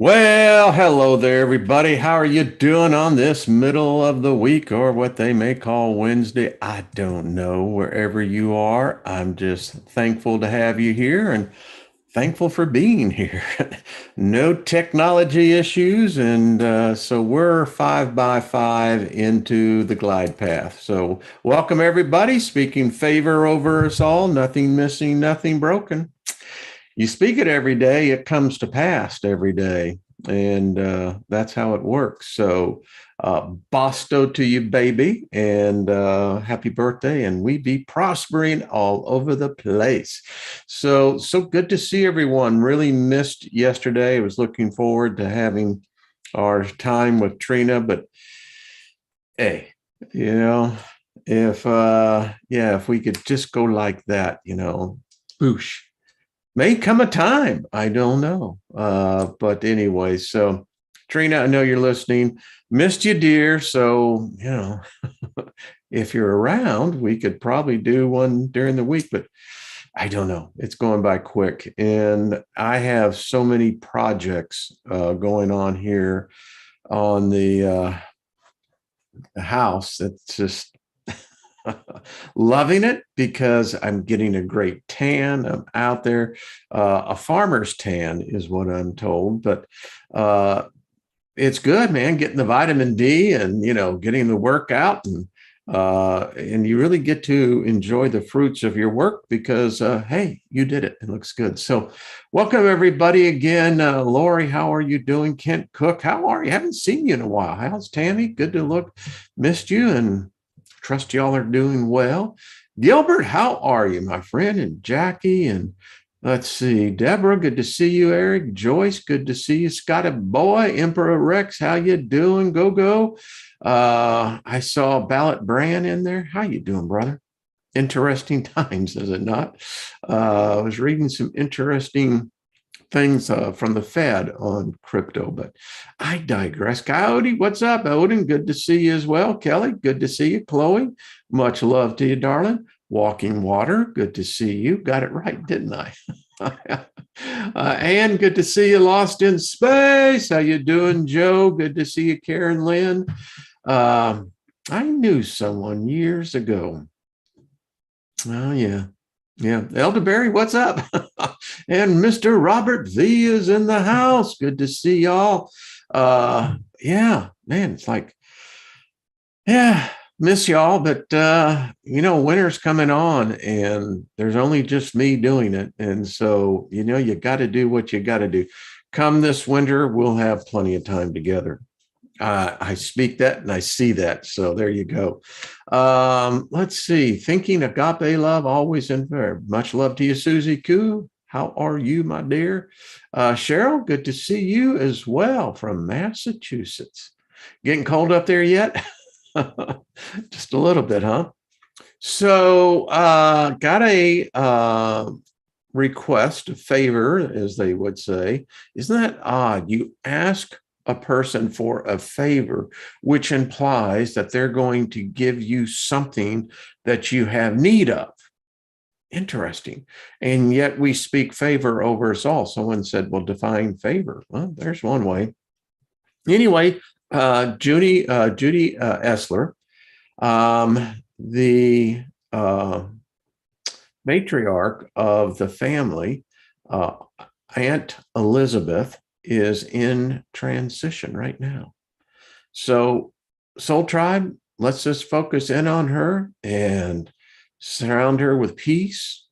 Well, hello there, everybody. How are you doing on this middle of the week or what they may call Wednesday? I don't know. Wherever you are, I'm just thankful to have you here and thankful for being here. No technology issues. And so we're 5 by 5 into the glide path. So welcome, everybody. Speaking favor over us all, nothing missing, nothing broken. You speak it every day, it comes to pass every day. And that's how it works. So, Bosto to you, baby, and happy birthday. And we be prospering all over the place. So good to see everyone. Really missed yesterday. I was looking forward to having our time with Trina, but hey, you know, if we could just go like that, boosh, may come a time. I don't know. But anyway, so Trina, I know you're listening. Missed you, dear. So, if you're around, we could probably do one during the week, but I don't know. It's going by quick. And I have so many projects going on here on the house. It's just loving it because I'm getting a great tan. I'm out there. A farmer's tan is what I'm told, but it's good, man. Getting the vitamin D and getting the workout and you really get to enjoy the fruits of your work because hey, you did it. It looks good. So, welcome everybody again. Lori, how are you doing? Kent Cook, how are you? Haven't seen you in a while. How's Tammy? Good to look. Missed you and trust y'all are doing well. Gilbert, how are you, my friend? And Jackie, and let's see, Deborah, good to see you. Eric, Joyce, good to see you. Scotty Boy, Emperor Rex, how you doing? Go. I saw Ballot Brand in there. How you doing, brother? Interesting times, is it not? I was reading some interesting things from the Fed on crypto, but I digress. Coyote, what's up? Odin, good to see you as well. Kelly, good to see you. Chloe, much love to you, darling. Walking Water, good to see you. Got it right, didn't I? Ann, good to see you. Lost in Space. How you doing, Joe? Good to see you, Karen Lynn. I knew someone years ago. Oh, yeah. Yeah. Elderberry, what's up? And Mr. Robert V is in the house. Good to see y'all. Yeah, man, it's like, yeah, miss y'all, but winter's coming on and there's only just me doing it. And so, you got to do what you got to do. Come this winter, we'll have plenty of time together. I speak that and I see that. So there you go. Let's see. Thinking agape love, always in there. Much love to you, Susie Koo. How are you, my dear? Cheryl, good to see you as well from Massachusetts. Getting cold up there yet? Just a little bit, huh? So got a request, a favor, as they would say. Isn't that odd? You ask a person for a favor, which implies that they're going to give you something that you have need of. Interesting. And yet we speak favor over us all. Someone said, well, define favor. Well, there's one way. Anyway, Judy Essler, the matriarch of the family, Aunt Elizabeth, is in transition right now. So, Soul Tribe, let's just focus in on her and surround her with peace,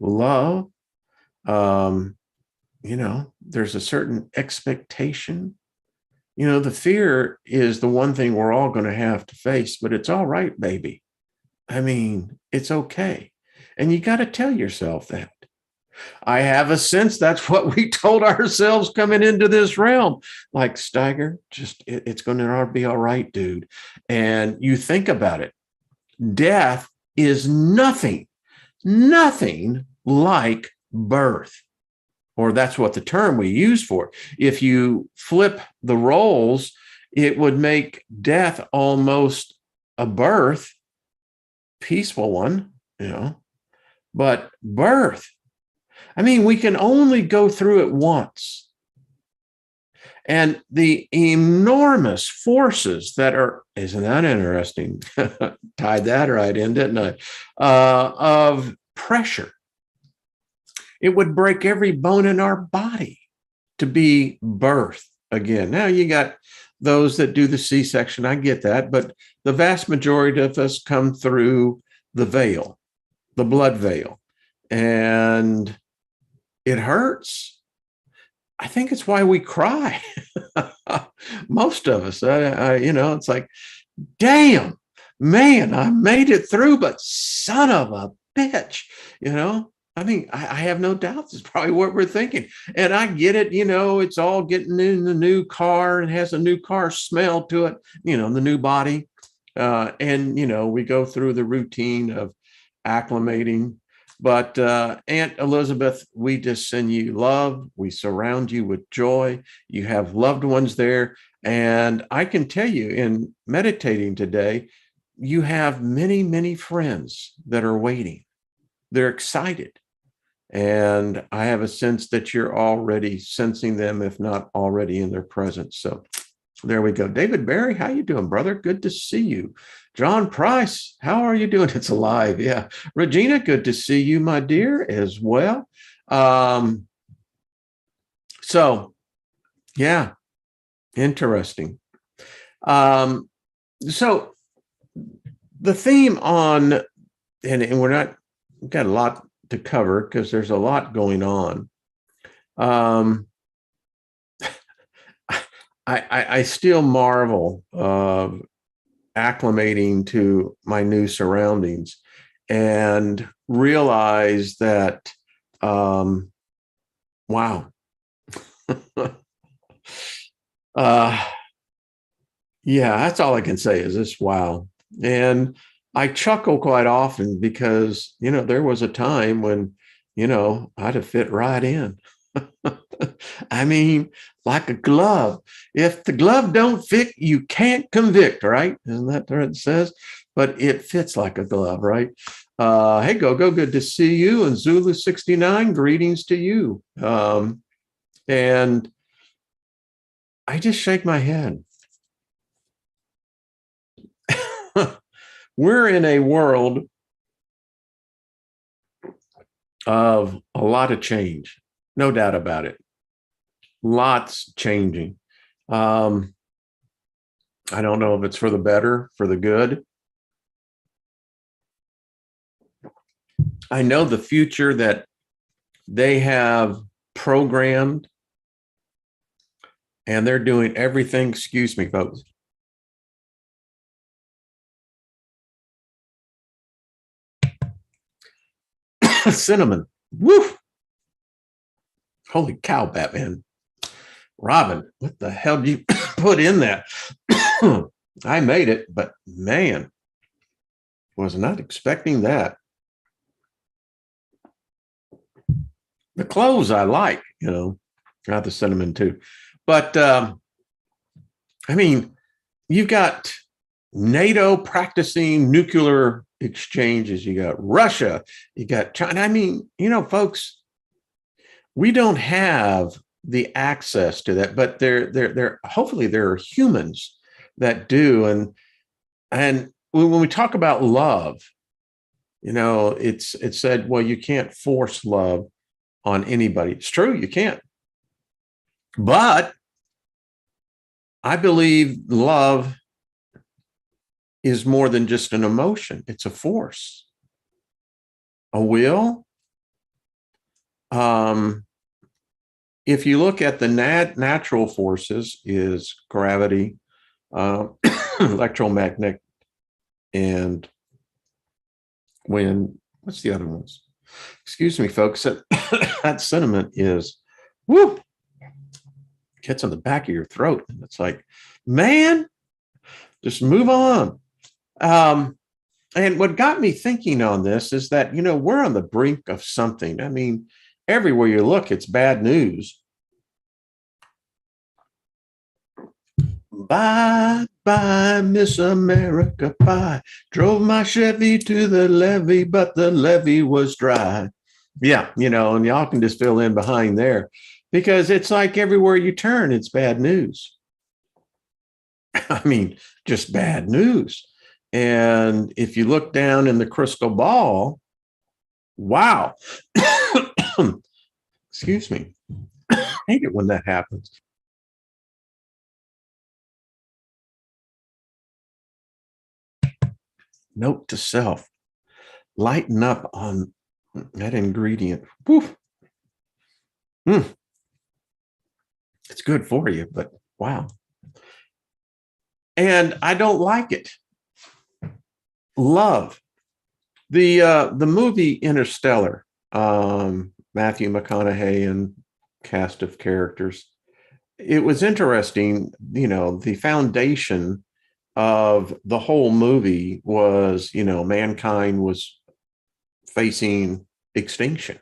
love. There's a certain expectation. The fear is the one thing we're all going to have to face, but it's all right, baby. I mean, it's okay. And you got to tell yourself that. I have a sense that's what we told ourselves coming into this realm. Like, Steiger, it's going to be all right, dude. And you think about it. Death is nothing like birth. Or that's what the term we use for it. If you flip the roles, it would make death almost a birth, peaceful one, but birth, I mean, we can only go through it once. And the enormous forces that are, isn't that interesting? Tied that right in, didn't I? Of pressure. It would break every bone in our body to be birthed again. Now you got those that do the C-section. I get that, but the vast majority of us come through the veil, the blood veil, and it hurts. I think it's why we cry. Most of us, it's like, damn, man, I made it through, but son of a bitch, I mean, I have no doubts it's probably what we're thinking. And I get it, it's all getting in the new car and has a new car smell to it, the new body. And, we go through the routine of acclimating. But Aunt Elizabeth, we just send you love. We surround you with joy. You have loved ones there. And I can tell you, in meditating today, you have many, many friends that are waiting. They're excited. And I have a sense that you're already sensing them, if not already in their presence. So there we go. David Barry, how you doing, brother? Good to see you. John Price, how are you doing? It's alive. Yeah. Regina, good to see you, my dear, as well. So, yeah, interesting. So the theme on, and we've got a lot to cover because there's a lot going on. I still marvel of acclimating to my new surroundings and realize that, wow. Yeah, that's all I can say is this, wow. And I chuckle quite often because, there was a time when, I'd have fit right in. I mean, like a glove. If the glove don't fit, you can't convict, right? Isn't that what it says? But it fits like a glove, right? Hey, go, good to see you. And Zulu 69, greetings to you. And I just shake my head. We're in a world of a lot of change, no doubt about it. Lots changing. I don't know if it's for the better, for the good. I know the future that they have programmed, and they're doing everything. Excuse me, folks. Cinnamon. Woof. Holy cow, Batman. Robin, what the hell did you put in that? I made it, but man, was not expecting that. The clothes I like, not the cinnamon too. But I mean, you've got NATO practicing nuclear exchanges. You got Russia, you got China. I mean, folks, we don't have the access to that, but there hopefully there are humans that do. And when we talk about love, it's said, well, you can't force love on anybody. It's true, you can't. But I believe love is more than just an emotion. It's a force, a will. If you look at the natural forces, is gravity, electromagnetic, and wind. What's the other ones? Excuse me, folks. That cinnamon is, whoo, gets on the back of your throat. And it's like, man, just move on. And what got me thinking on this is that, we're on the brink of something. I mean, everywhere you look, it's bad news. Bye, bye, Miss America, bye. Drove my Chevy to the levee, but the levee was dry. Yeah, and y'all can just fill in behind there. because it's like everywhere you turn, it's bad news. I mean, just bad news. And if you look down in the crystal ball, wow. Excuse me. I hate it when that happens. Note to self, lighten up on that ingredient. Woof. Mm, it's good for you, but wow. And I don't like it. Love. The movie Interstellar, Matthew McConaughey and cast of characters. It was interesting, the foundation of the whole movie was, mankind was facing extinction.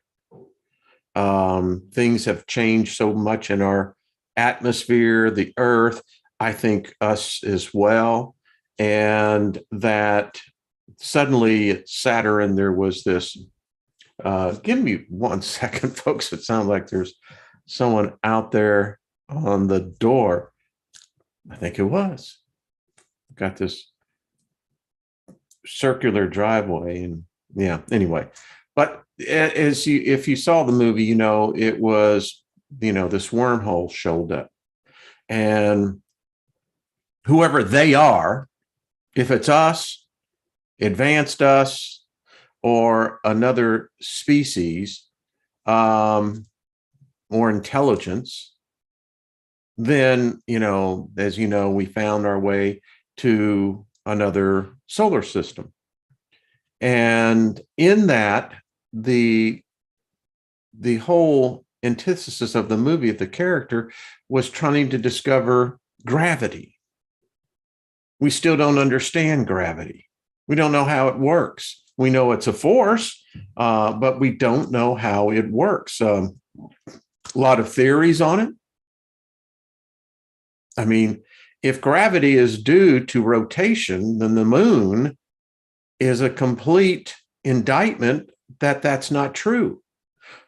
Things have changed so much in our atmosphere, the earth, I think us as well. And that suddenly at Saturn, there was this, give me 1 second, folks. It sounds like there's someone out there on the door. I think it was. Got this circular driveway, and yeah, anyway. But if you saw the movie, it was, this wormhole showed up. And whoever they are, if it's us, advanced us, or another species, or intelligence, then, as you know, we found our way to another solar system. And in that, the whole antithesis of the movie, of the character, was trying to discover gravity. We still don't understand gravity. We don't know how it works. We know it's a force, but we don't know how it works. A lot of theories on it. I mean, if gravity is due to rotation, then the moon is a complete indictment that that's not true.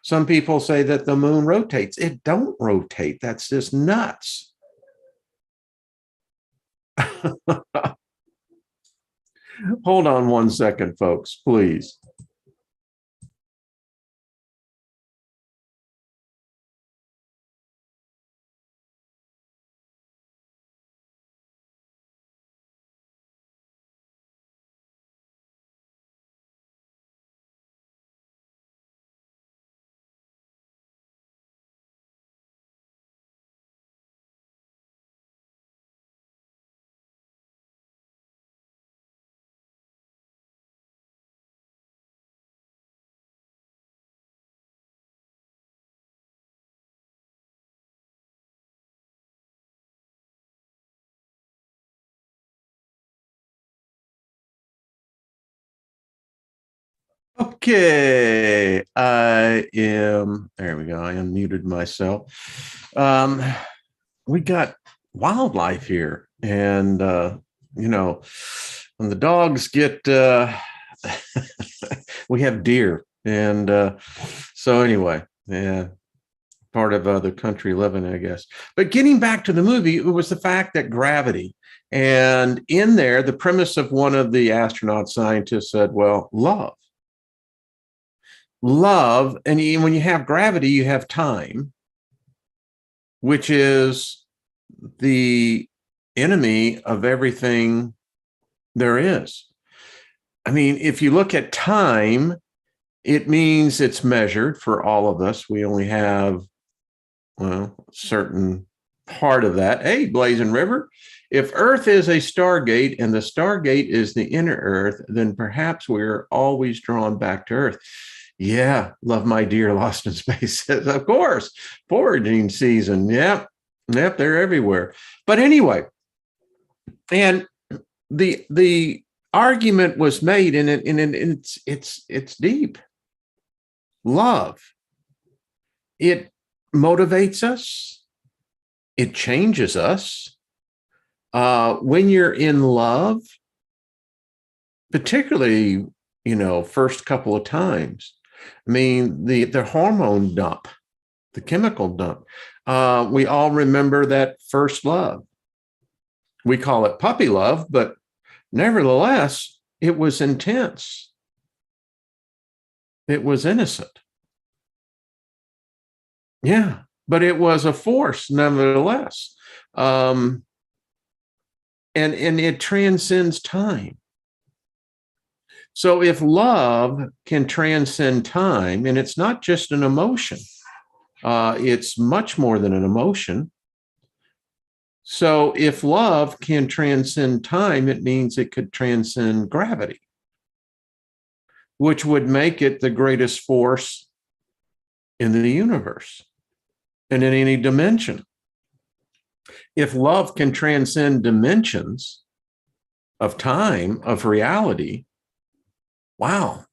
Some people say that the moon rotates. It don't rotate. That's just nuts. Hold on 1 second, folks, please. Okay, there we go. I unmuted myself. We got wildlife here. And, when the dogs get, we have deer. And so anyway, yeah, part of the country living, I guess. But getting back to the movie, it was the fact that gravity, and in there, the premise of one of the astronaut scientists said, well, love, and when you have gravity, you have time, which is the enemy of everything there is. I mean, if you look at time, it means it's measured for all of us. We only have, well, a certain part of that. Hey, Blazing River, if Earth is a stargate and the stargate is the inner Earth, then perhaps we're always drawn back to Earth. Yeah, love my deer lost in space. Of course, foraging season. Yep, they're everywhere. But anyway, and the argument was made, and it's deep. Love, it motivates us. It changes us. When you're in love, particularly, first couple of times, I mean, the hormone dump the chemical dump. We all remember that first love. We call it puppy love, but nevertheless, it was intense. It was innocent. Yeah, but it was a force nevertheless. And it transcends time. So if love can transcend time, and it's not just an emotion, it's much more than an emotion. So if love can transcend time, it means it could transcend gravity, which would make it the greatest force in the universe and in any dimension. If love can transcend dimensions of time, of reality, wow.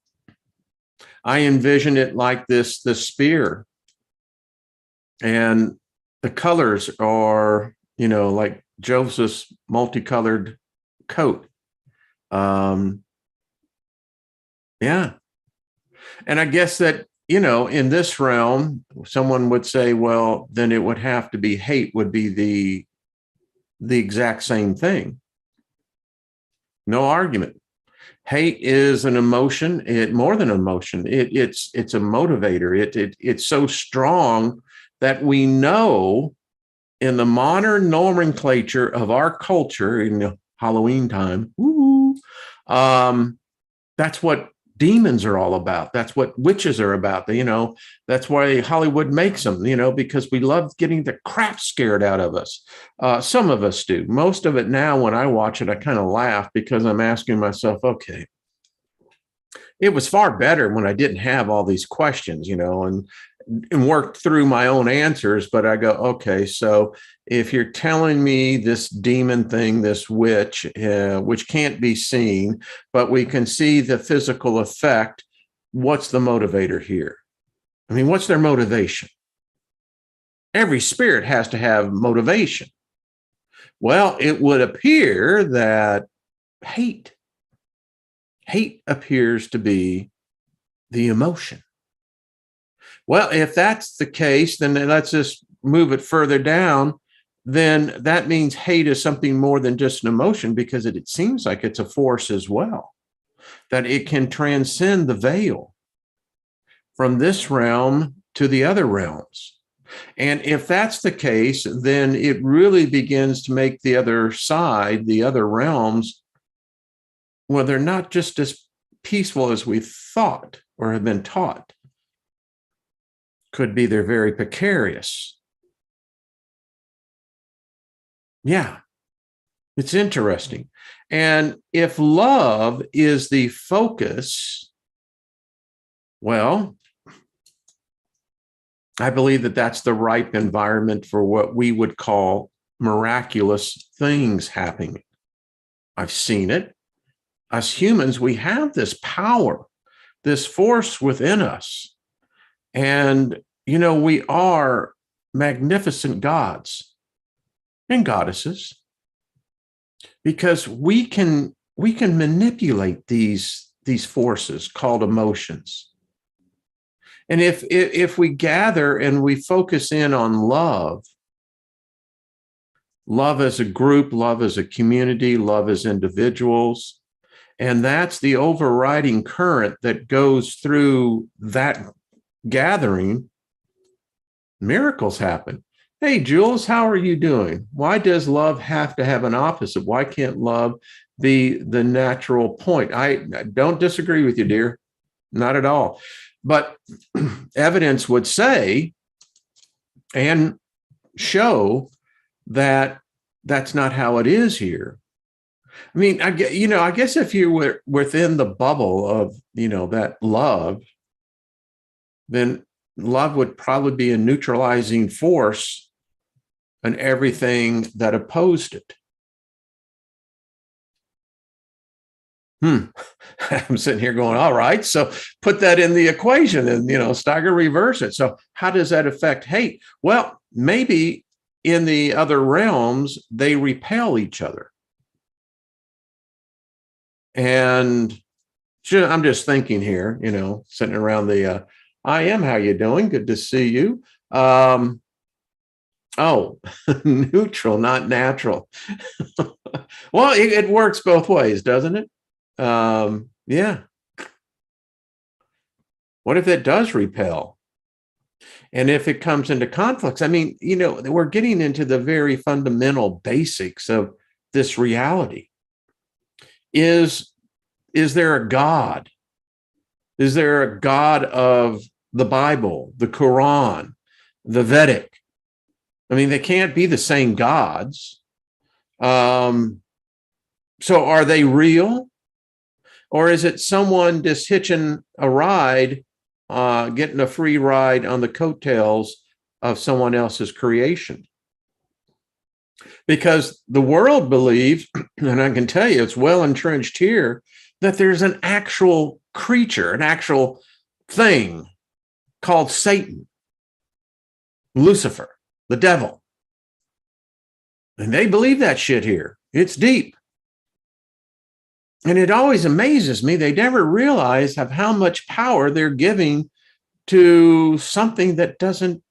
I envision it like this sphere, and the colors are, like Joseph's multicolored coat. Yeah. And I guess that, in this realm, someone would say, well, then it would have to be hate would be the exact same thing. No argument. Hate is an emotion. It more than an emotion. It's a motivator. It's so strong that we know in the modern nomenclature of our culture in the Halloween time, that's what demons are all about. That's what witches are about. That's why Hollywood makes them, because we love getting the crap scared out of us. Some of us do. Most of it now, when I watch it, I kind of laugh because I'm asking myself, okay, it was far better when I didn't have all these questions, and worked through my own answers. But I go, okay, so if you're telling me this demon thing, this witch, which can't be seen, but we can see the physical effect, what's the motivator here? I mean, what's their motivation? Every spirit has to have motivation. Well, it would appear that hate appears to be the emotion. Well, if that's the case, then let's just move it further down. Then that means hate is something more than just an emotion, because it seems like it's a force as well, that it can transcend the veil from this realm to the other realms. And if that's the case, then it really begins to make the other side, the other realms, well, they're not just as peaceful as we thought or have been taught. Could be they're very precarious. Yeah, it's interesting. And if love is the focus, well, I believe that that's the ripe environment for what we would call miraculous things happening. I've seen it. As humans, we have this power, this force within us. And, we are magnificent gods and goddesses, because we can manipulate these forces called emotions. And if we gather and we focus in on love as a group, love as a community, love as individuals, and that's the overriding current that goes through that gathering, miracles happen. Hey, Jules, how are you doing? Why does love have to have an opposite? Why can't love be the natural point? I don't disagree with you, dear. Not at all. But evidence would say and show that that's not how it is here. I mean, I guess if you were within the bubble of, that love, then love would probably be a neutralizing force on everything that opposed it. I'm sitting here going, all right, so put that in the equation and, Steiger reverse it. So how does that affect hate? Well, maybe in the other realms, they repel each other. And I'm just thinking here, sitting around the, I am, how you doing? Good to see you. Oh, neutral, not natural. Well, it works both ways, doesn't it? Yeah. What if it does repel? And if it comes into conflicts, I mean, we're getting into the very fundamental basics of this reality. Is there a God? Is there a God of the Bible, the Quran, the Vedic? I mean, they can't be the same gods. So are they real? Or is it someone just hitching a ride, getting a free ride on the coattails of someone else's creation? Because the world believes, and I can tell you it's well entrenched here, that there's an actual creature, an actual thing called Satan, Lucifer, the devil. And they believe that shit here. It's deep. And it always amazes me. They never realize of how much power they're giving to something that doesn't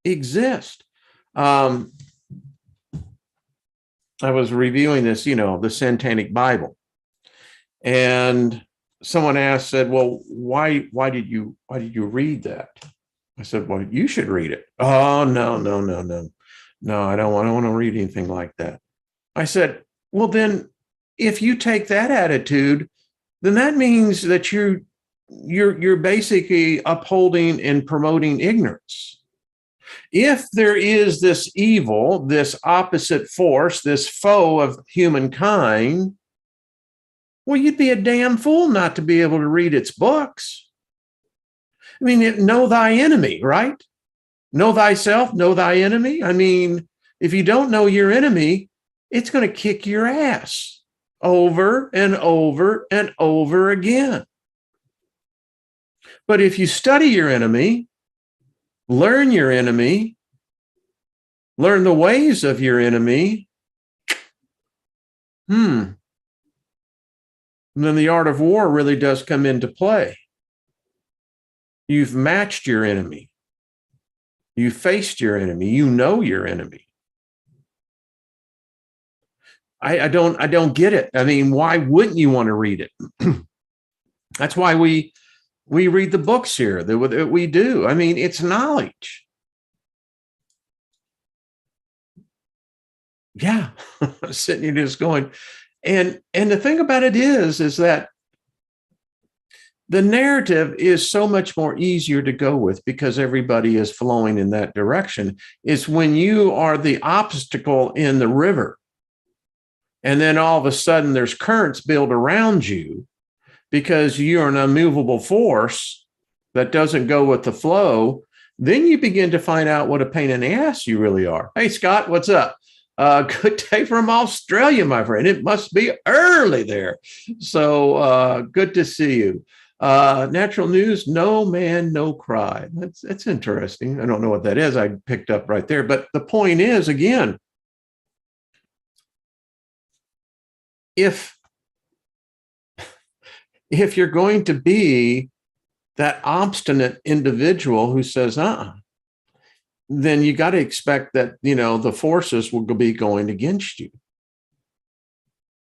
exist. I was reviewing this, the Satanic Bible, and someone said, "Well, why did you read that?" I said, "Well, you should read it." "Oh, no, I don't want to read anything like that." I said, "Well, then, if you take that attitude, then that means that you're basically upholding and promoting ignorance. If there is this evil, this opposite force, this foe of humankind, well, you'd be a damn fool not to be able to read its books. I mean, know thy enemy, right? Know thyself, know thy enemy. I mean, if you don't know your enemy, it's going to kick your ass over and over and over again. But if you study your enemy, learn your enemy, learn the ways of your enemy, then the art of war really does come into play. You've matched your enemy. You faced your enemy. You know your enemy. I don't get it. I mean, why wouldn't you want to read it? That's why we read the books here that we do. I mean, it's knowledge. Yeah, sitting here just going, and the thing about it is that the narrative is so much more easier to go with because everybody is flowing in that direction. It's when you are the obstacle in the river, and then all of a sudden there's currents built around you because you're an unmovable force that doesn't go with the flow. Then you begin to find out what a pain in the ass you really are. Hey, Scott, what's up? Good day from Australia, my friend. It must be early there. So good to see you. Natural news, no man, no cry. That's interesting. I don't know what that is. I picked up right there. But the point is, again, if you're going to be that obstinate individual who says, then you got to expect that, the forces will be going against you.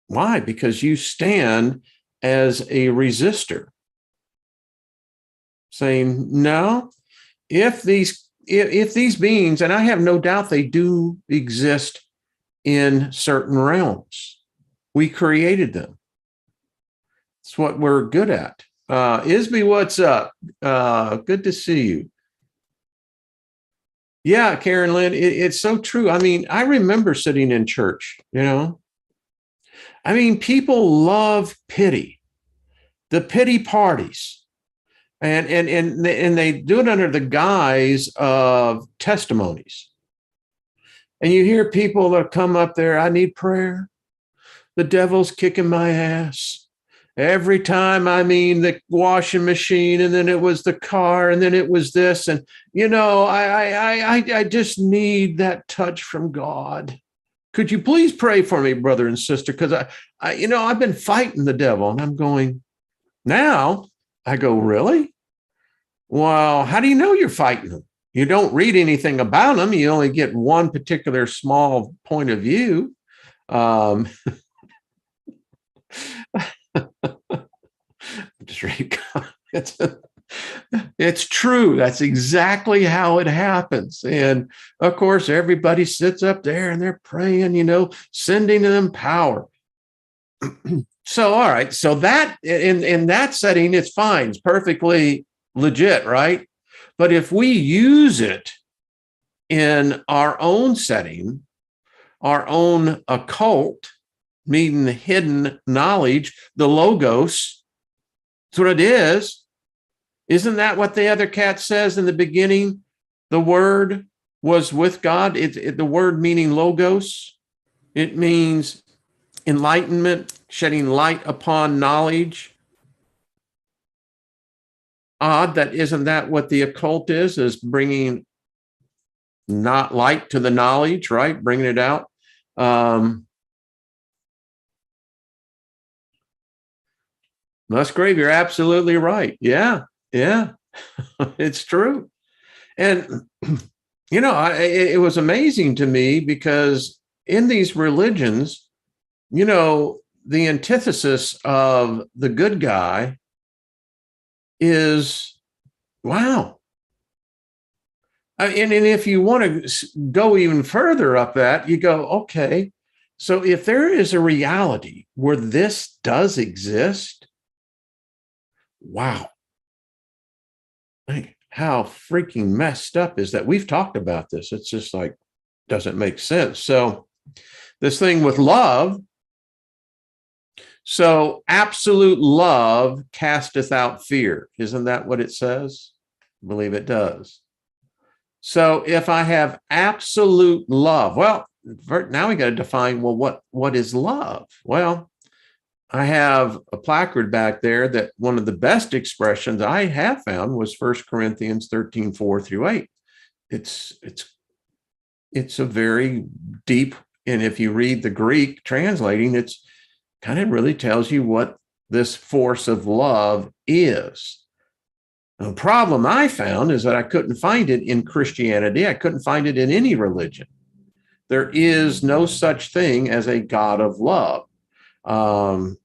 Why? Because you stand as a resistor, saying, no, if these beings, and I have no doubt they do exist in certain realms, we created them. It's what we're good at. Isby, what's up? Good to see you. Yeah, Karen Lynn, it's so true. I mean, I remember sitting in church, I mean, people love pity, the pity parties. And they do it under the guise of testimonies. And you hear people that come up there, I need prayer. The devil's kicking my ass. Every time, I mean, the washing machine, and then it was the car, and then it was this. And, I just need that touch from God. Could you please pray for me, brother and sister? Because I've been fighting the devil, and I'm going, now I go, really? Well, how do you know you're fighting him? You don't read anything about them. You only get one particular small point of view. Just read comments. It's true. That's exactly how it happens. And of course, everybody sits up there and they're praying, sending them power. So, all right. So that in that setting, it's fine. It's perfectly legit, right? But if we use it in our own setting, our own occult, meaning the hidden knowledge, the logos, that's what it is. Isn't that what the other cat says in the beginning? The word was with God. The word meaning logos. It means enlightenment, shedding light upon knowledge. Odd that isn't that what the occult is bringing not light to the knowledge, right? Bringing it out. Musgrave, you're absolutely right. Yeah, it's true. And, it was amazing to me because in these religions, the antithesis of the good guy is, wow. And if you want to go even further up that, you go, okay, so if there is a reality where this does exist, wow. How freaking messed up is that? We've talked about this. It's just like, doesn't make sense. So this thing with love, so absolute love casteth out fear. Isn't that what it says? I believe it does. So if I have absolute love, well, now we got to define, well, what is love? Well, I have a placard back there that one of the best expressions I have found was 1 Corinthians 13, 4-8. It's a very deep, and if you read the Greek translating, it's kind of really tells you what this force of love is. The problem I found is that I couldn't find it in Christianity. I couldn't find it in any religion. There is no such thing as a God of love.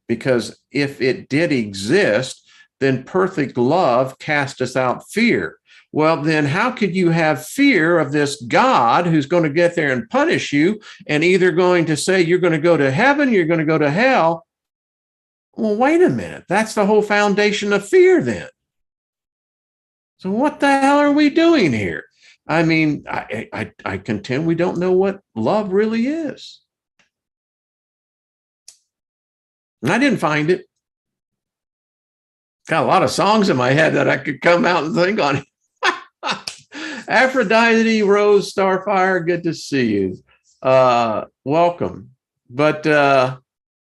Because if it did exist, then perfect love casteth out fear. Well, then how could you have fear of this God who's going to get there and punish you and either going to say you're going to go to heaven, you're going to go to hell? Well, wait a minute. That's the whole foundation of fear then. So what the hell are we doing here? I mean, I contend we don't know what love really is. And I didn't find it. Got a lot of songs in my head that I could come out and think on. Aphrodite, Rose, Starfire, good to see you. Welcome. But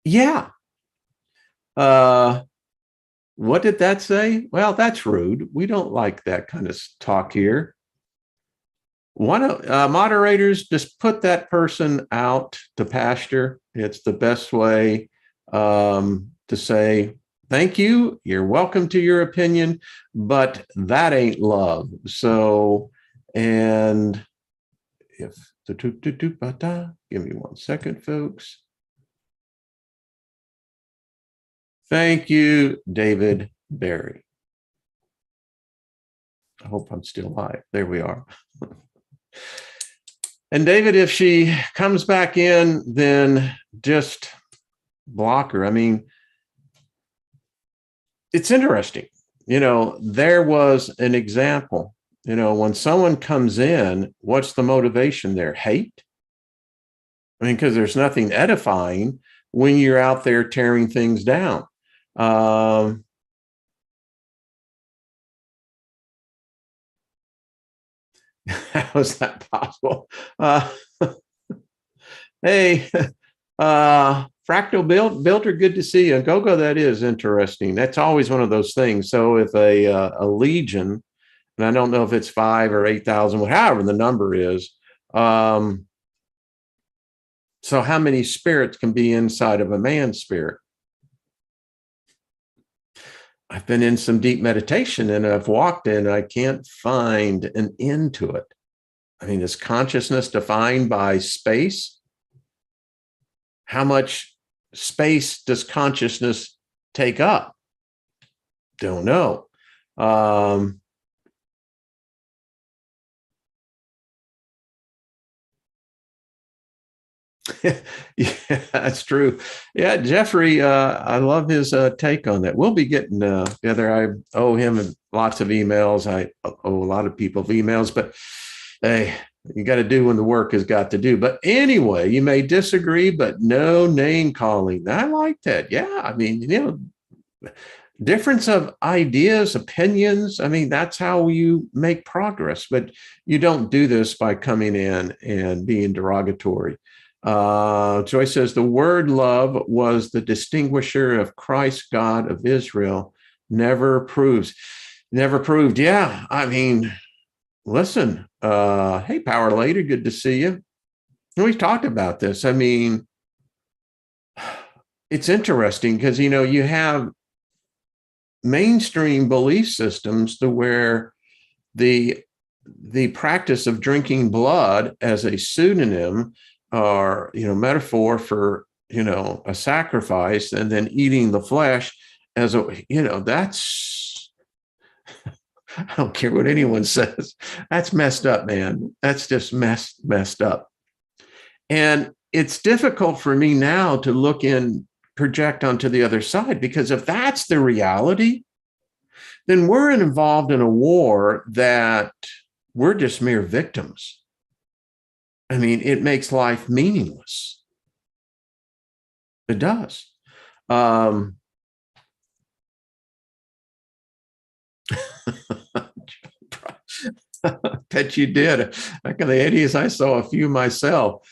yeah. What did that say? Well, that's rude. We don't like that kind of talk here. One of moderators, just put that person out to pasture. It's the best way to say, thank you. You're welcome to your opinion, but that ain't love. So, and if give me 1 second, folks. Thank you, David Barry. I hope I'm still live. There we are. And David, if she comes back in, then just block her. I mean, it's interesting. There was an example. When someone comes in, what's the motivation there? Hate? I mean, because there's nothing edifying when you're out there tearing things down. How is that possible? Hey, Fractal Builder, good to see you. Gogo, that is interesting. That's always one of those things. So if a legion, and I don't know if it's 5 or 8,000, however the number is, so how many spirits can be inside of a man's spirit? I've been in some deep meditation and I've walked in, I can't find an end to it. I mean, is consciousness defined by space? How much space does consciousness take up? Don't know. Yeah, that's true. Yeah, Jeffrey, I love his take on that. We'll be getting together. I owe him lots of emails. I owe a lot of people emails, but hey, you got to do when the work has got to do. But anyway, you may disagree, but no name calling. I like that. Yeah, I mean, difference of ideas, opinions. I mean, that's how you make progress, but you don't do this by coming in and being derogatory. Joyce says the word love was the distinguisher of Christ, God of Israel. Never proved. Yeah. I mean, listen, hey, Power Lady, good to see you. We've talked about this. I mean, it's interesting because, you have mainstream belief systems to where the practice of drinking blood as a pseudonym or metaphor for a sacrifice, and then eating the flesh as a that's I don't care what anyone says, that's messed up, man. That's just messed up. And it's difficult for me now to look in, project onto the other side, because if that's the reality, then we're involved in a war that we're just mere victims. I mean, it makes life meaningless. It does. Bet you did. Back in the 80s, I saw a few myself.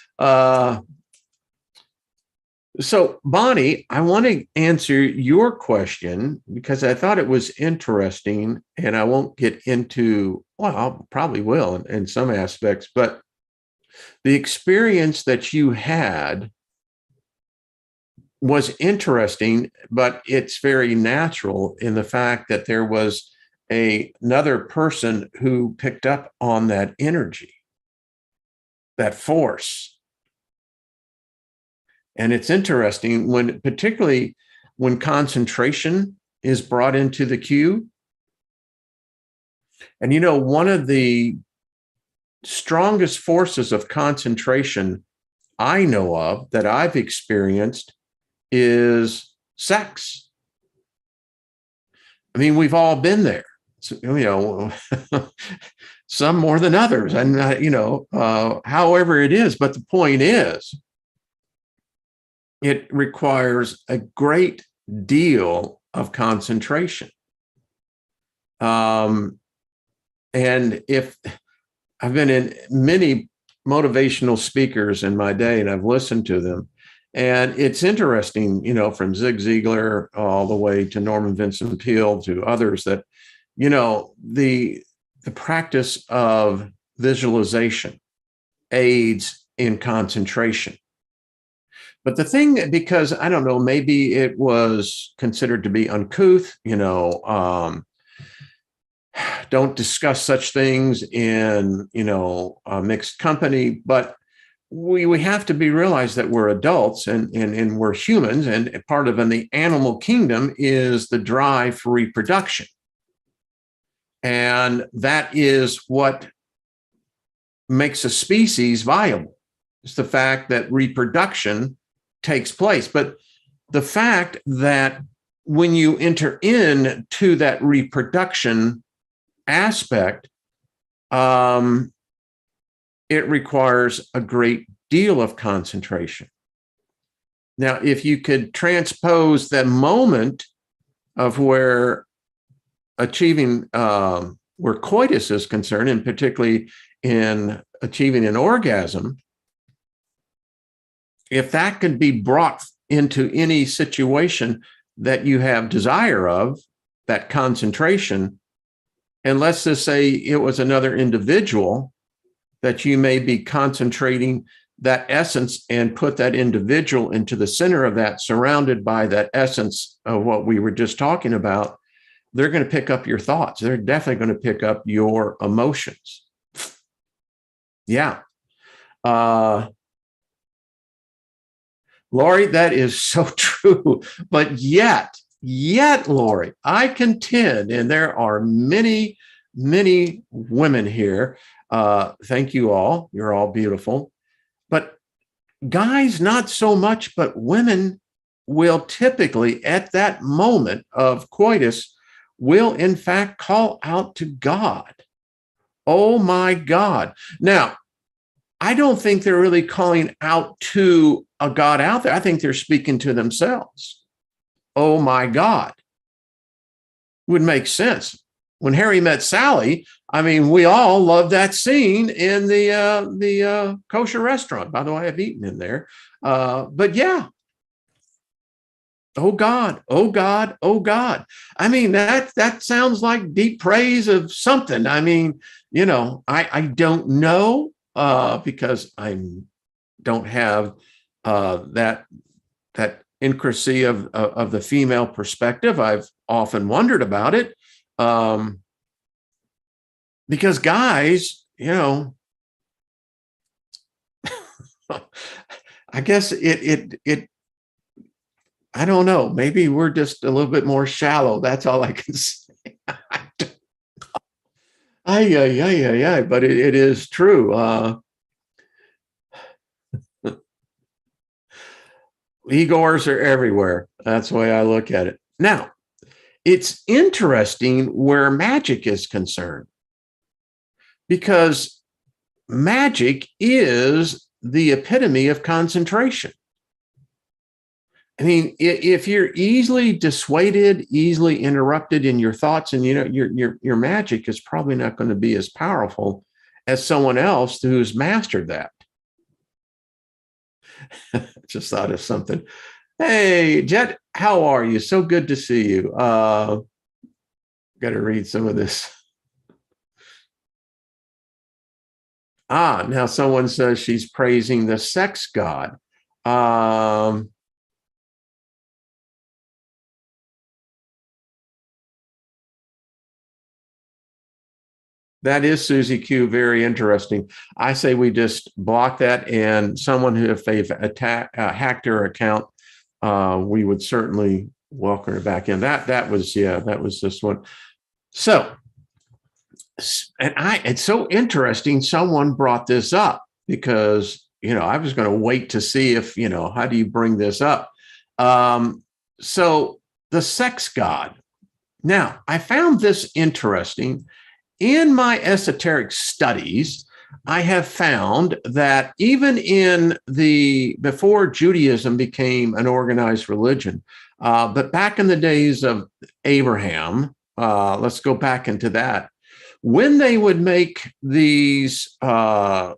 So, Bonnie, I want to answer your question because I thought it was interesting, and I won't get into, well, I probably will in some aspects, but the experience that you had was interesting, but it's very natural in the fact that there was another person who picked up on that energy, that force. And it's interesting particularly when concentration is brought into the cue. And one of the strongest forces of concentration I know of that I've experienced is sex. I mean, we've all been there, some more than others, and however it is. But the point is, it requires a great deal of concentration. And if I've been in many motivational speakers in my day, and I've listened to them, and it's interesting, from Zig Ziglar all the way to Norman Vincent Peale to others, that, the practice of visualization aids in concentration. But the thing, because I don't know, maybe it was considered to be uncouth, don't discuss such things in, mixed company, but we have to realize that we're adults and we're humans, and part of the animal kingdom is the drive for reproduction. And that is what makes a species viable. It's the fact that reproduction takes place. But the fact that when you enter into that reproduction aspect, it requires a great deal of concentration. Now, if you could transpose the moment of where achieving, where coitus is concerned, and particularly in achieving an orgasm, if that could be brought into any situation that you have desire of, that concentration, and let's just say it was another individual, that you may be concentrating that essence and put that individual into the center of that, surrounded by that essence of what we were just talking about, they're going to pick up your thoughts. They're definitely going to pick up your emotions. Yeah. Lori, that is so true. But yet, Lori, I contend, and there are many, many women here. Thank you all. You're all beautiful. But guys, not so much, but women will typically, at that moment of coitus, will in fact call out to God. Oh my God. Now, I don't think they're really calling out to a God out there. I think they're speaking to themselves. Oh my God. Would make sense. When Harry met Sally, I mean, we all love that scene in the kosher restaurant. By the way, I've eaten in there. But yeah, oh God, oh God, oh God. I mean, that sounds like deep praise of something. I mean, I don't know because I don't have that intricacy of the female perspective. I've often wondered about it. Because guys, I guess it I don't know. Maybe we're just a little bit more shallow. That's all I can say. But it is true. Igors are everywhere. That's the way I look at it. Now, it's interesting where Magick is concerned, because Magick is the epitome of concentration. I mean, if you're easily dissuaded, easily interrupted in your thoughts, and your magic is probably not going to be as powerful as someone else who's mastered that. Just thought of something. Hey, Jet, how are you? So good to see you. Got to read some of this. Now someone says she's praising the sex god. That is, Susie Q, very interesting. I say we just block that, and someone who, if they've hacked her account, we would certainly welcome her back in. That was this one. So, and it's so interesting. Someone brought this up because I was going to wait to see if how do you bring this up. So the sex god. Now, I found this interesting. In my esoteric studies, I have found that even before Judaism became an organized religion, but back in the days of Abraham, let's go back into that, when they would make these sherapolds,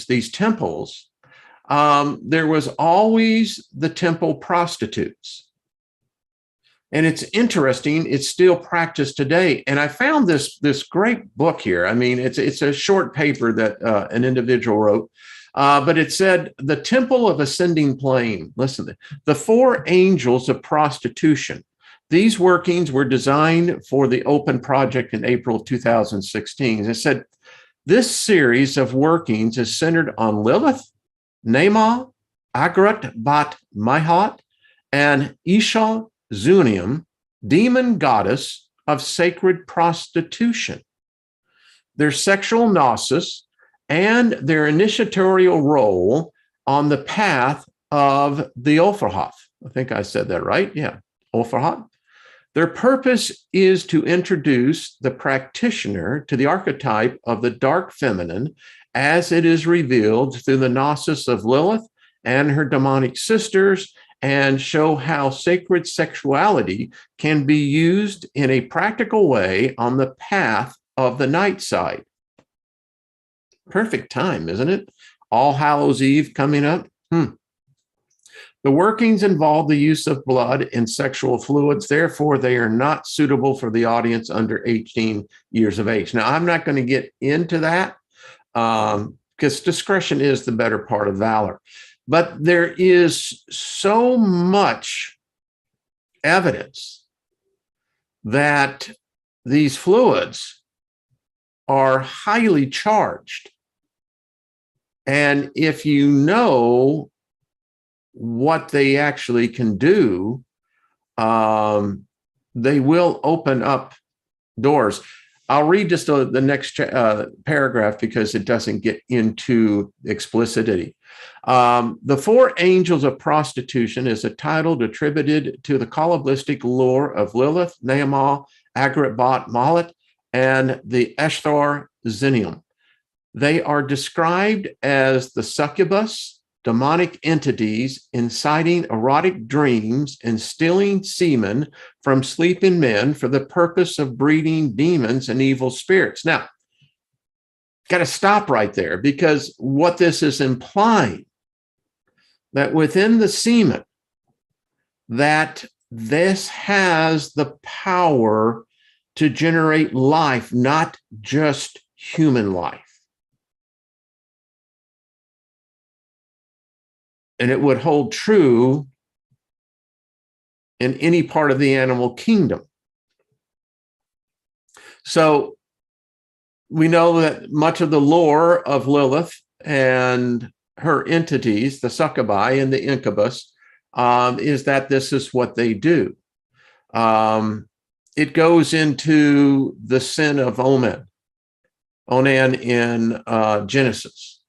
these temples, there was always the temple prostitutes. And it's interesting, it's still practiced today. And I found this great book here. I mean, it's a short paper that an individual wrote, but it said, The Temple of Ascending Plane. Listen, the four angels of prostitution. These workings were designed for the Open Project in April of 2016. It said, this series of workings is centered on Lilith, Naamah, Agrat Bat Mahat, and Isha Zunium, demon goddess of sacred prostitution, their sexual gnosis, and their initiatorial role on the path of the Ophrah. I think I said that right. Yeah, Ophrah. Their purpose is to introduce the practitioner to the archetype of the dark feminine as it is revealed through the gnosis of Lilith and her demonic sisters, and show how sacred sexuality can be used in a practical way on the path of the night side. Perfect time, isn't it? All Hallows Eve coming up. The workings involve the use of blood and sexual fluids. Therefore, they are not suitable for the audience under 18 years of age. Now, I'm not going to get into that because discretion is the better part of valor. But there is so much evidence that these fluids are highly charged. And if you know what they actually can do, they will open up doors. I'll read just the next paragraph because it doesn't get into explicitity. The Four Angels of Prostitution is a title attributed to the Kabbalistic lore of Lilith, Naamal, Agribat, Malat, and the Eshthar Zenium. They are described as the succubus, demonic entities inciting erotic dreams and stealing semen from sleeping men for the purpose of breeding demons and evil spirits. Now, got to stop right there, because what this is implying, that within the semen, that this has the power to generate life, not just human life. And it would hold true in any part of the animal kingdom. So we know that much of the lore of Lilith and her entities, the succubi and the incubus, is that this is what they do. It goes into the sin of Onan in Genesis.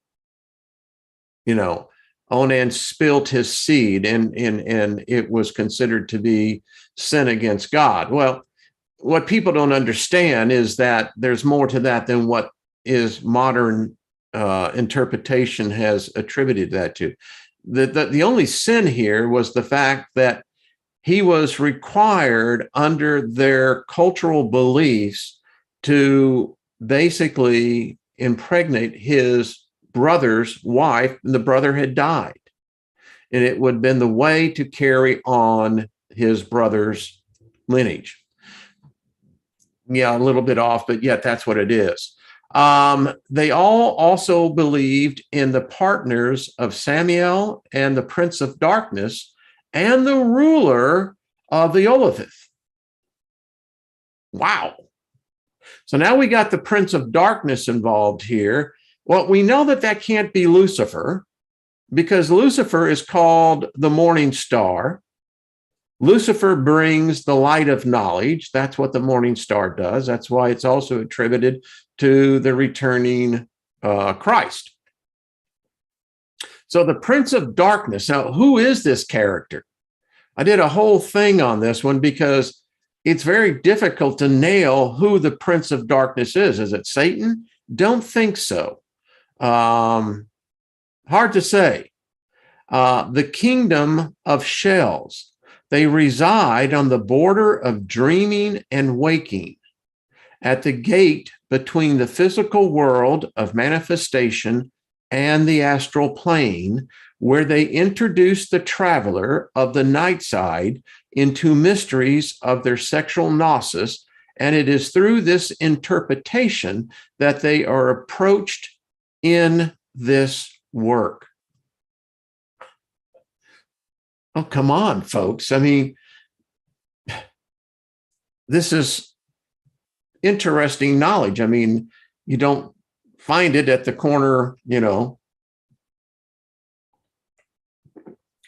You know, Onan spilt his seed, and it was considered to be sin against God. Well, what people don't understand is that there's more to that than what is modern interpretation has attributed that to. The only sin here was the fact that he was required under their cultural beliefs to basically impregnate his brother's wife, and the brother had died. And it would have been the way to carry on his brother's lineage. Yeah, a little bit off, but yet that's what it is. They all also believed in the partners of Samael and the Prince of Darkness and the ruler of the Olithith. Wow. So now we got the Prince of Darkness involved here. Well, we know that that can't be Lucifer, because Lucifer is called the morning star. Lucifer brings the light of knowledge. That's what the morning star does. That's why it's also attributed to the returning Christ. So the Prince of Darkness. Now, who is this character? I did a whole thing on this one because it's very difficult to nail who the Prince of Darkness is. Is it Satan? Don't think so. Hard to say. The kingdom of shells. They reside on the border of dreaming and waking, at the gate between the physical world of manifestation and the astral plane, where they introduce the traveler of the night side into mysteries of their sexual gnosis. And it is through this interpretation that they are approached in this work. Oh, come on, folks. I mean, this is interesting knowledge. I mean, you don't find it at the corner, you know,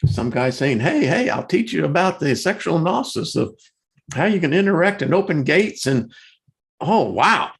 some guy saying, hey, I'll teach you about the sexual gnosis of how you can interact and open gates. And, oh, wow.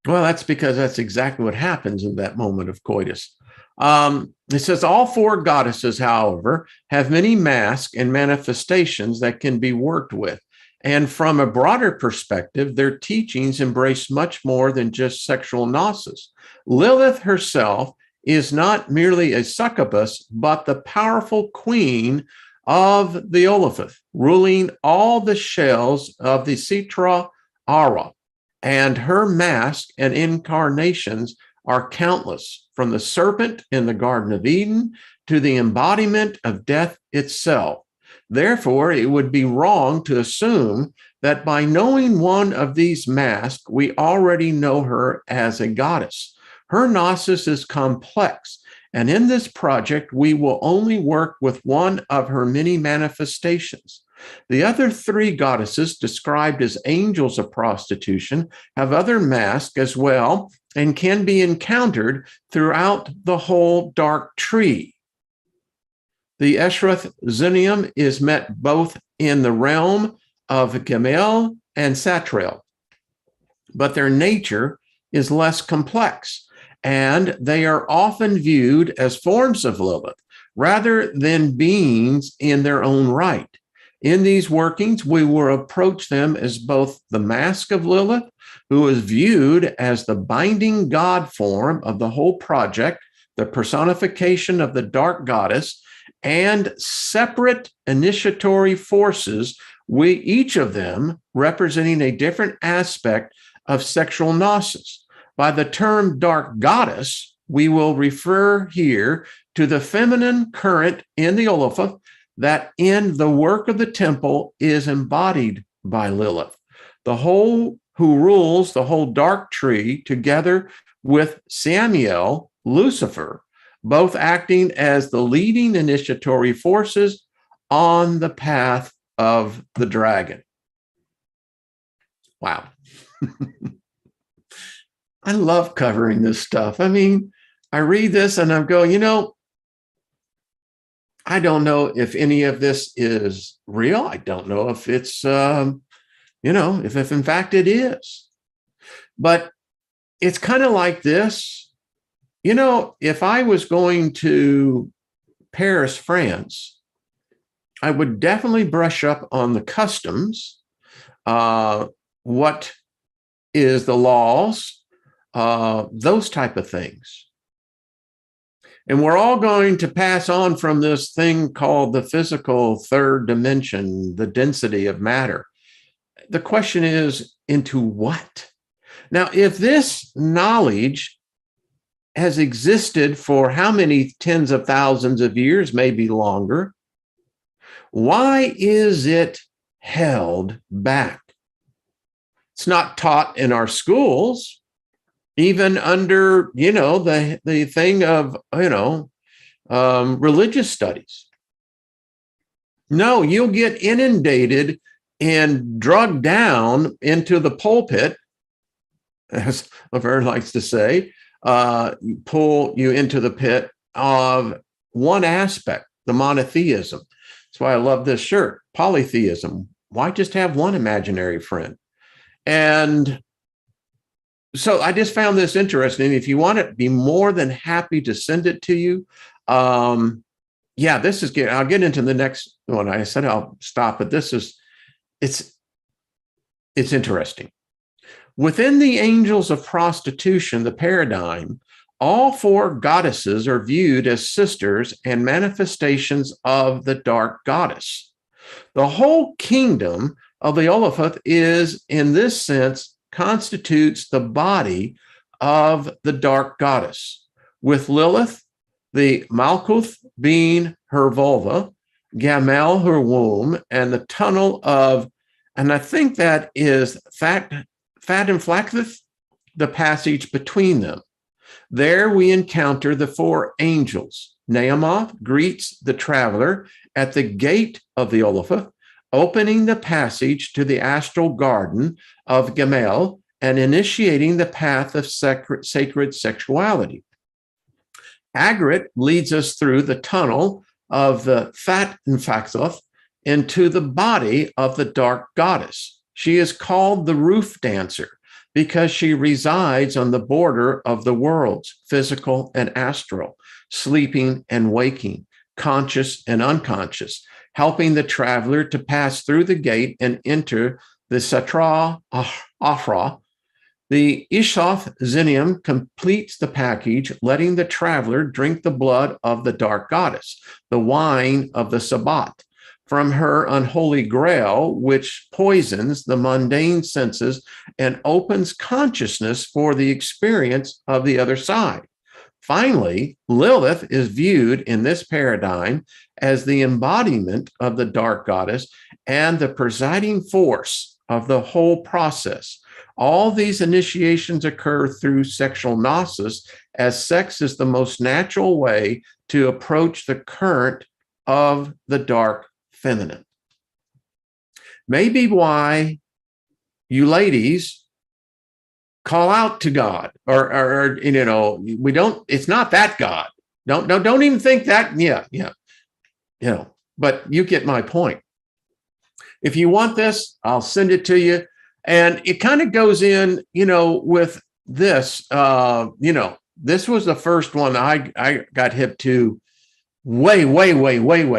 Well, that's because that's exactly what happens in that moment of coitus. It says all four goddesses, however, have many masks and manifestations that can be worked with. And from a broader perspective, their teachings embrace much more than just sexual gnosis. Lilith herself is not merely a succubus, but the powerful queen of the Olithith, ruling all the shells of the Sitra Ara. And her masks and incarnations are countless, from the serpent in the Garden of Eden to the embodiment of death itself. Therefore, it would be wrong to assume that by knowing one of these masks, we already know her as a goddess. Her gnosis is complex, And in this project, we will only work with one of her many manifestations. The other three goddesses, described as angels of prostitution, have other masks as well and can be encountered throughout the whole dark tree. The Eshrath Zunium is met both in the realm of Gamel and Satrael, but their nature is less complex, and they are often viewed as forms of Lilith rather than beings in their own right. In these workings, we will approach them as both the mask of Lilith, who is viewed as the binding God form of the whole project, the personification of the dark goddess, and separate initiatory forces, each of them representing a different aspect of sexual gnosis. By the term dark goddess, we will refer here to the feminine current in the Oliphath that in the work of the temple is embodied by Lilith, the whole who rules the whole dark tree, together with Samael, Lucifer, both acting as the leading initiatory forces on the path of the dragon. Wow. I love covering this stuff. I mean, I read this and I'm going, I don't know if any of this is real. I don't know if it's, if in fact it is. But it's kind of like this. If I was going to Paris, France, I would definitely brush up on the customs, what is the laws, those type of things. And we're all going to pass on from this thing called the physical third dimension, the density of matter. The question is, into what? Now, if this knowledge has existed for how many tens of thousands of years, maybe longer, why is it held back? It's not taught in our schools, even under, the thing of, religious studies. No, you'll get inundated and drugged down into the pulpit, as Laverne likes to say, pull you into the pit of one aspect, the monotheism. That's why I love this shirt, polytheism. Why just have one imaginary friend? And so I just found this interesting. If you want it, be more than happy to send it to you. This is good. I'll get into the next one. I said I'll stop, but it's interesting. Within the angels of prostitution, the paradigm, all four goddesses are viewed as sisters and manifestations of the dark goddess. The whole kingdom of the Oliphath is, in this sense, constitutes the body of the dark goddess, with Lilith, the Malkuth, being her vulva, Gamel, her womb, and the tunnel of, and I think that is Fat and Flakthith, the passage between them. There we encounter the four angels. Nehemoth greets the traveler at the gate of the Oliphath, opening the passage to the astral garden of Gamel and initiating the path of sacred sexuality. Agrit leads us through the tunnel of the Fat and Flakthith into the body of the dark goddess. She is called the roof dancer because she resides on the border of the worlds, physical and astral, sleeping and waking, conscious and unconscious, helping the traveler to pass through the gate and enter the Satra Afra. The Ishoth Zinium completes the package, letting the traveler drink the blood of the dark goddess, the wine of the Sabbat, from her unholy grail, which poisons the mundane senses and opens consciousness for the experience of the other side. Finally, Lilith is viewed in this paradigm as the embodiment of the dark goddess and the presiding force of the whole process, All these initiations occur through sexual gnosis, as sex is the most natural way to approach the current of the dark feminine. Maybe why you ladies call out to God, or you know, we don't. It's not that God. Don't even think that. Yeah, you know. But you get my point. If you want this, I'll send it to you. And it kind of goes in, you know, with this. You know, this was the first one I got hip to way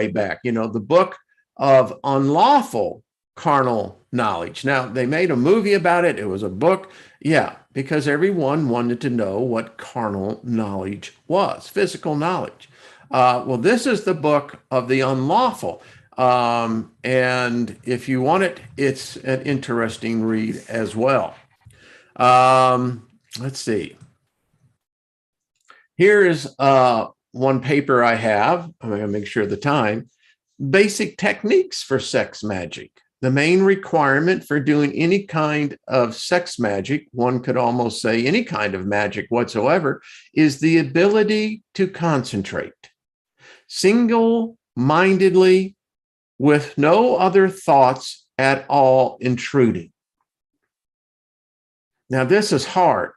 back. You know, the book of unlawful carnal knowledge. Now, they made a movie about it. It was a book. Yeah, because everyone wanted to know what carnal knowledge was, physical knowledge. Well, this is the book of the unlawful. And if you want it, it's an interesting read as well. Let's see. Here is one paper I have. I'm going to make sure of the time. Basic techniques for sex magic. The main requirement for doing any kind of sex magic, one could almost say any kind of magic whatsoever, is the ability to concentrate single-mindedly with no other thoughts at all intruding. Now, this is hard.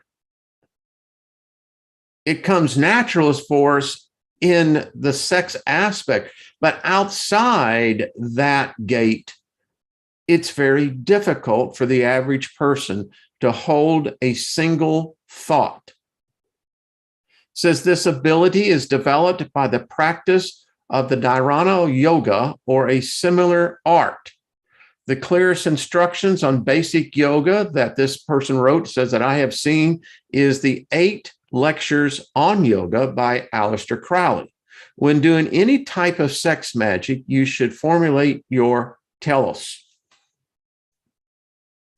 It comes natural for us in the sex aspect, but outside that gate, it's very difficult for the average person to hold a single thought. It says this ability is developed by the practice of the dharana yoga or a similar art. The clearest instructions on basic yoga that this person wrote, says that I have seen, is the 8 lectures on yoga by Aleister Crowley. When doing any type of sex magic, you should formulate your telos.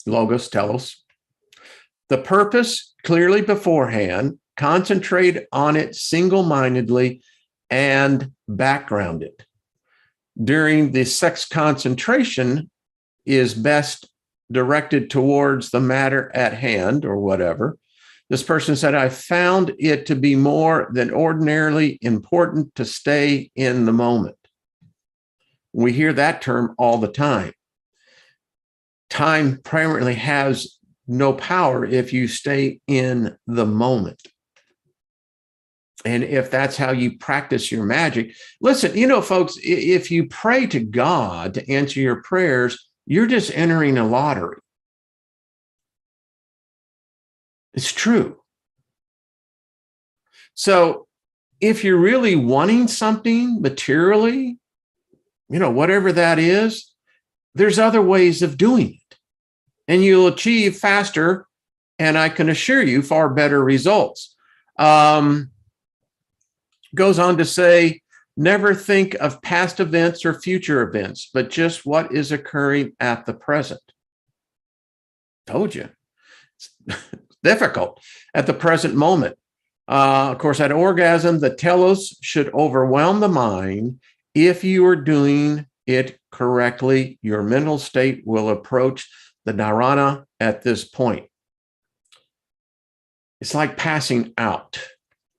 Logos, telos. The purpose clearly beforehand, concentrate on it single-mindedly, and background it. During the sex concentration is best directed towards the matter at hand or whatever. This person said, I found it to be more than ordinarily important to stay in the moment. We hear that term all the time. Time primarily has no power if you stay in the moment. And if that's how you practice your magic, listen, you know, folks, if you pray to God to answer your prayers, you're just entering a lottery. It's true. So if you're really wanting something materially, you know, whatever that is, there's other ways of doing it. And you'll achieve faster, and I can assure you, far better results. Goes on to say, never think of past events or future events, but just what is occurring at the present. Told you. It's difficult at the present moment. Of course, at orgasm, the telos should overwhelm the mind. If you are doing it correctly, your mental state will approach the dharana at this point. It's like passing out.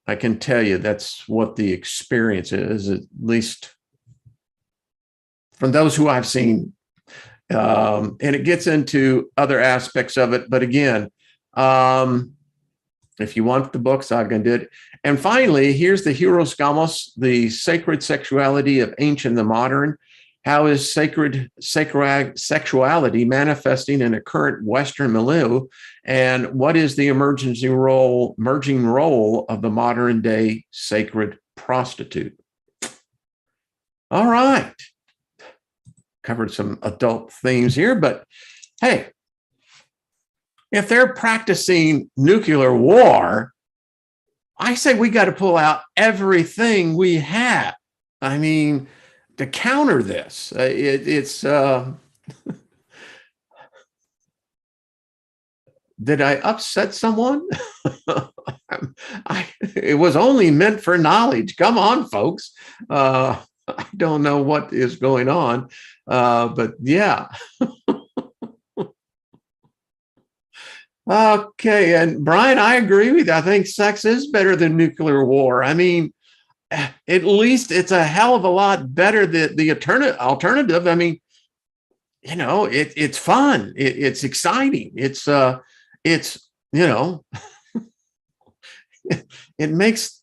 I can tell you that's what the experience is, at least from those who I've seen. And it gets into other aspects of it. But again, if you want the books, I can do it. And finally, here's the Hieros Gamos, the sacred sexuality of ancient and modern. How is sacred sexuality manifesting in a current Western milieu? And what is the merging role of the modern day sacred prostitute? All right. Covered some adult themes here, but hey, if they're practicing nuclear war, I say we got to pull out everything we have. I mean, to counter this, it's did I upset someone? It was only meant for knowledge. Come on, folks. I don't know what is going on, but yeah. Okay, and Brian, I agree with you. I think sex is better than nuclear war. I mean, at least it's a hell of a lot better than the alternative. I mean, it's fun. It's exciting. It's it makes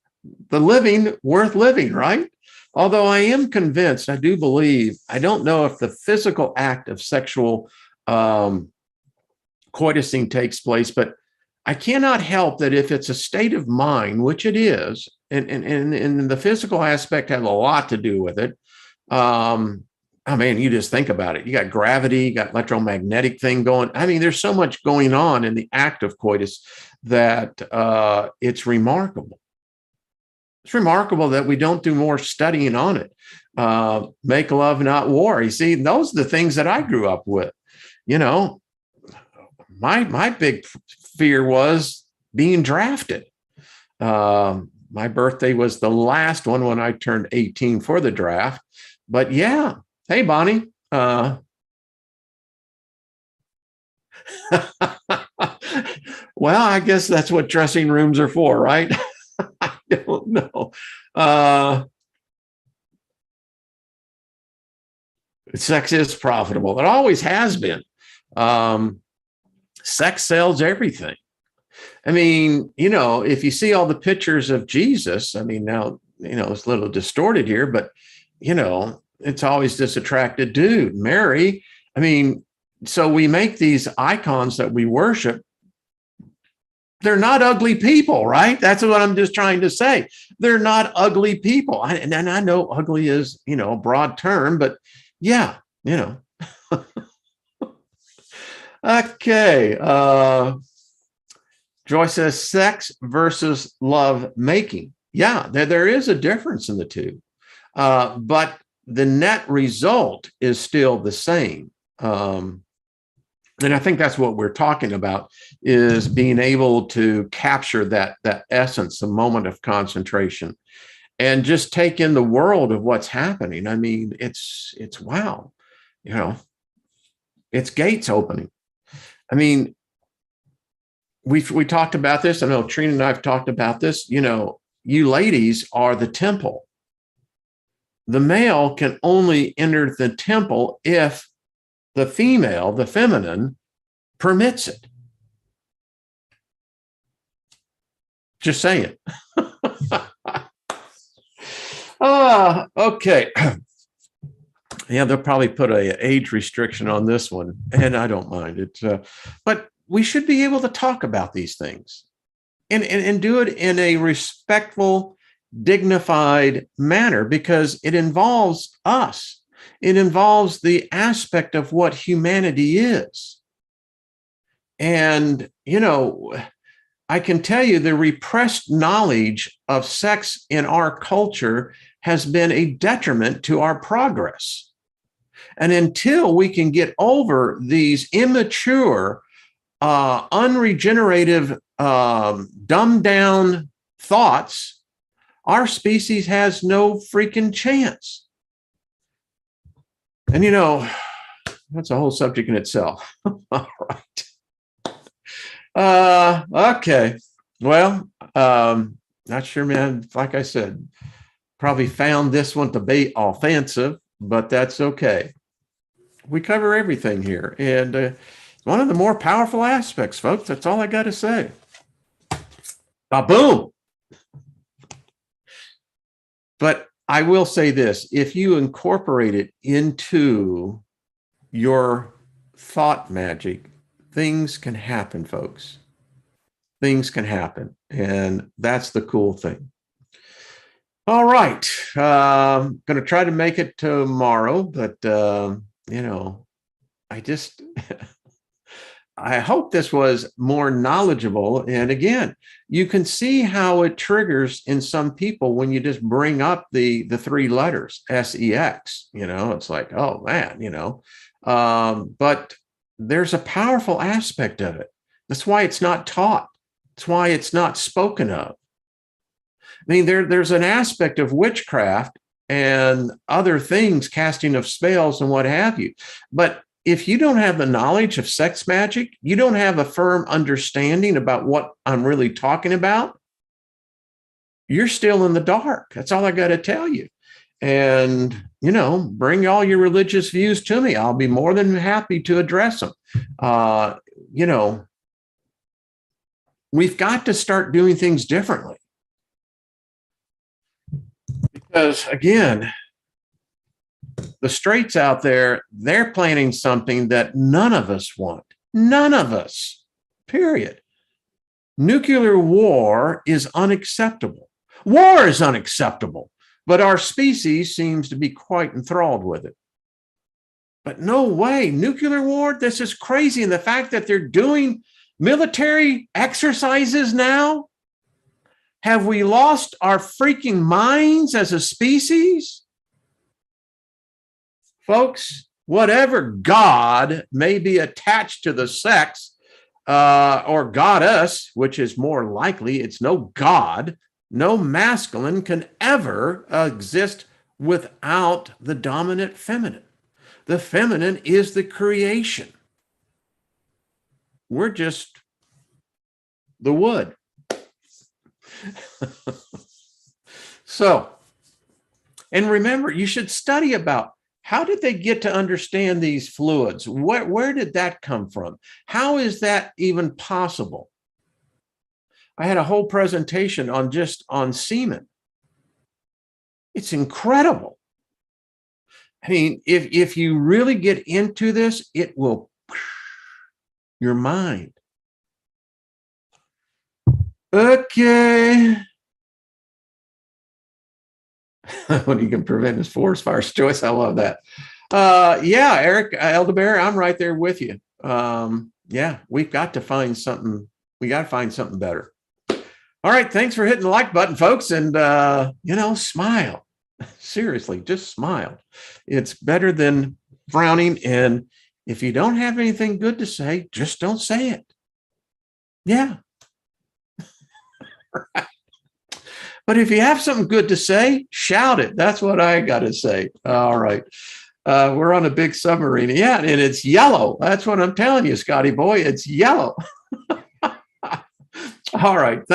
the living worth living, right? Although I am convinced, I do believe, I don't know if the physical act of sexual coitusing takes place, but I cannot help that if it's a state of mind, which it is, and the physical aspect has a lot to do with it. I mean, you just think about it. You got gravity, you got electromagnetic thing going. I mean, there's so much going on in the act of coitus that it's remarkable. It's remarkable that we don't do more studying on it. Make love, not war. You see, those are the things that I grew up with. You know, my big fear was being drafted. My birthday was the last one when I turned 18 for the draft. But yeah, hey, Bonnie. Well, I guess that's what dressing rooms are for, right? I don't know. Sex is profitable. It always has been. Sex sells everything. I mean, if you see all the pictures of Jesus, I mean, now, it's a little distorted here, but, it's always this attracted dude. Mary, I mean, so we make these icons that we worship. They're not ugly people, right? That's what I'm just trying to say. They're not ugly people. And I know ugly is, a broad term, but yeah, Okay. Joyce says sex versus love making. Yeah, there is a difference in the two. But the net result is still the same. And I think that's what we're talking about, is being able to capture that essence, the moment of concentration, and just take in the world of what's happening. I mean, it's wow, it's gates opening. I mean, we talked about this. I know Trina and I have talked about this. You ladies are the temple. The male can only enter the temple if the female, the feminine, permits it. Just saying. Okay. Yeah, they'll probably put an age restriction on this one, and I don't mind it. But we should be able to talk about these things and do it in a respectful, dignified manner, because it involves us. It involves the aspect of what humanity is. And, I can tell you the repressed knowledge of sex in our culture has been a detriment to our progress. And until we can get over these immature, unregenerative, dumbed down thoughts, our species has no freaking chance. And, that's a whole subject in itself. All right. Okay. Well, not sure, man. Like I said, probably found this one to be offensive, but that's okay. We cover everything here. And one of the more powerful aspects, folks. That's all I got to say. Boom. But I will say this, if you incorporate it into your thought magic, things can happen, folks. Things can happen. And that's the cool thing. All right. Going to try to make it tomorrow, but, I just, I hope this was more knowledgeable. And again, you can see how it triggers in some people when you just bring up the three letters, SEX, it's like, oh man, but there's a powerful aspect of it. That's why it's not taught. That's why it's not spoken of. I mean, there's an aspect of witchcraft and other things, casting of spells and what have you. But if you don't have the knowledge of sex magic, you don't have a firm understanding about what I'm really talking about, you're still in the dark. That's all I got to tell you. And, bring all your religious views to me. I'll be more than happy to address them. We've got to start doing things differently. Because, again, the straights out there, they're planning something that none of us want. None of us, period. Nuclear war is unacceptable. War is unacceptable, but our species seems to be quite enthralled with it. But no way, nuclear war, this is crazy. And the fact that they're doing military exercises now, have we lost our freaking minds as a species? Folks, whatever God may be attached to the sex or goddess, which is more likely, it's no God, no masculine can ever exist without the dominant feminine. The feminine is the creation. We're just the wood. So, and remember, you should study about how did they get to understand these fluids? Where did that come from? How is that even possible? I had a whole presentation on semen. It's incredible. I mean, if you really get into this, it will your mind. Okay. When you can prevent his forest fires, Joyce, I love that. Yeah, Eric, Elderbear, I'm right there with you. Yeah, we've got to find something. We got to find something better. All right, thanks for hitting the like button, folks, and smile. Seriously, just smile. It's better than frowning. And if you don't have anything good to say, just don't say it. Yeah. Right. But if you have something good to say, shout it. That's what I got to say. All right. We're on a big submarine. Yeah, and it's yellow. That's what I'm telling you, Scotty boy. It's yellow. All right.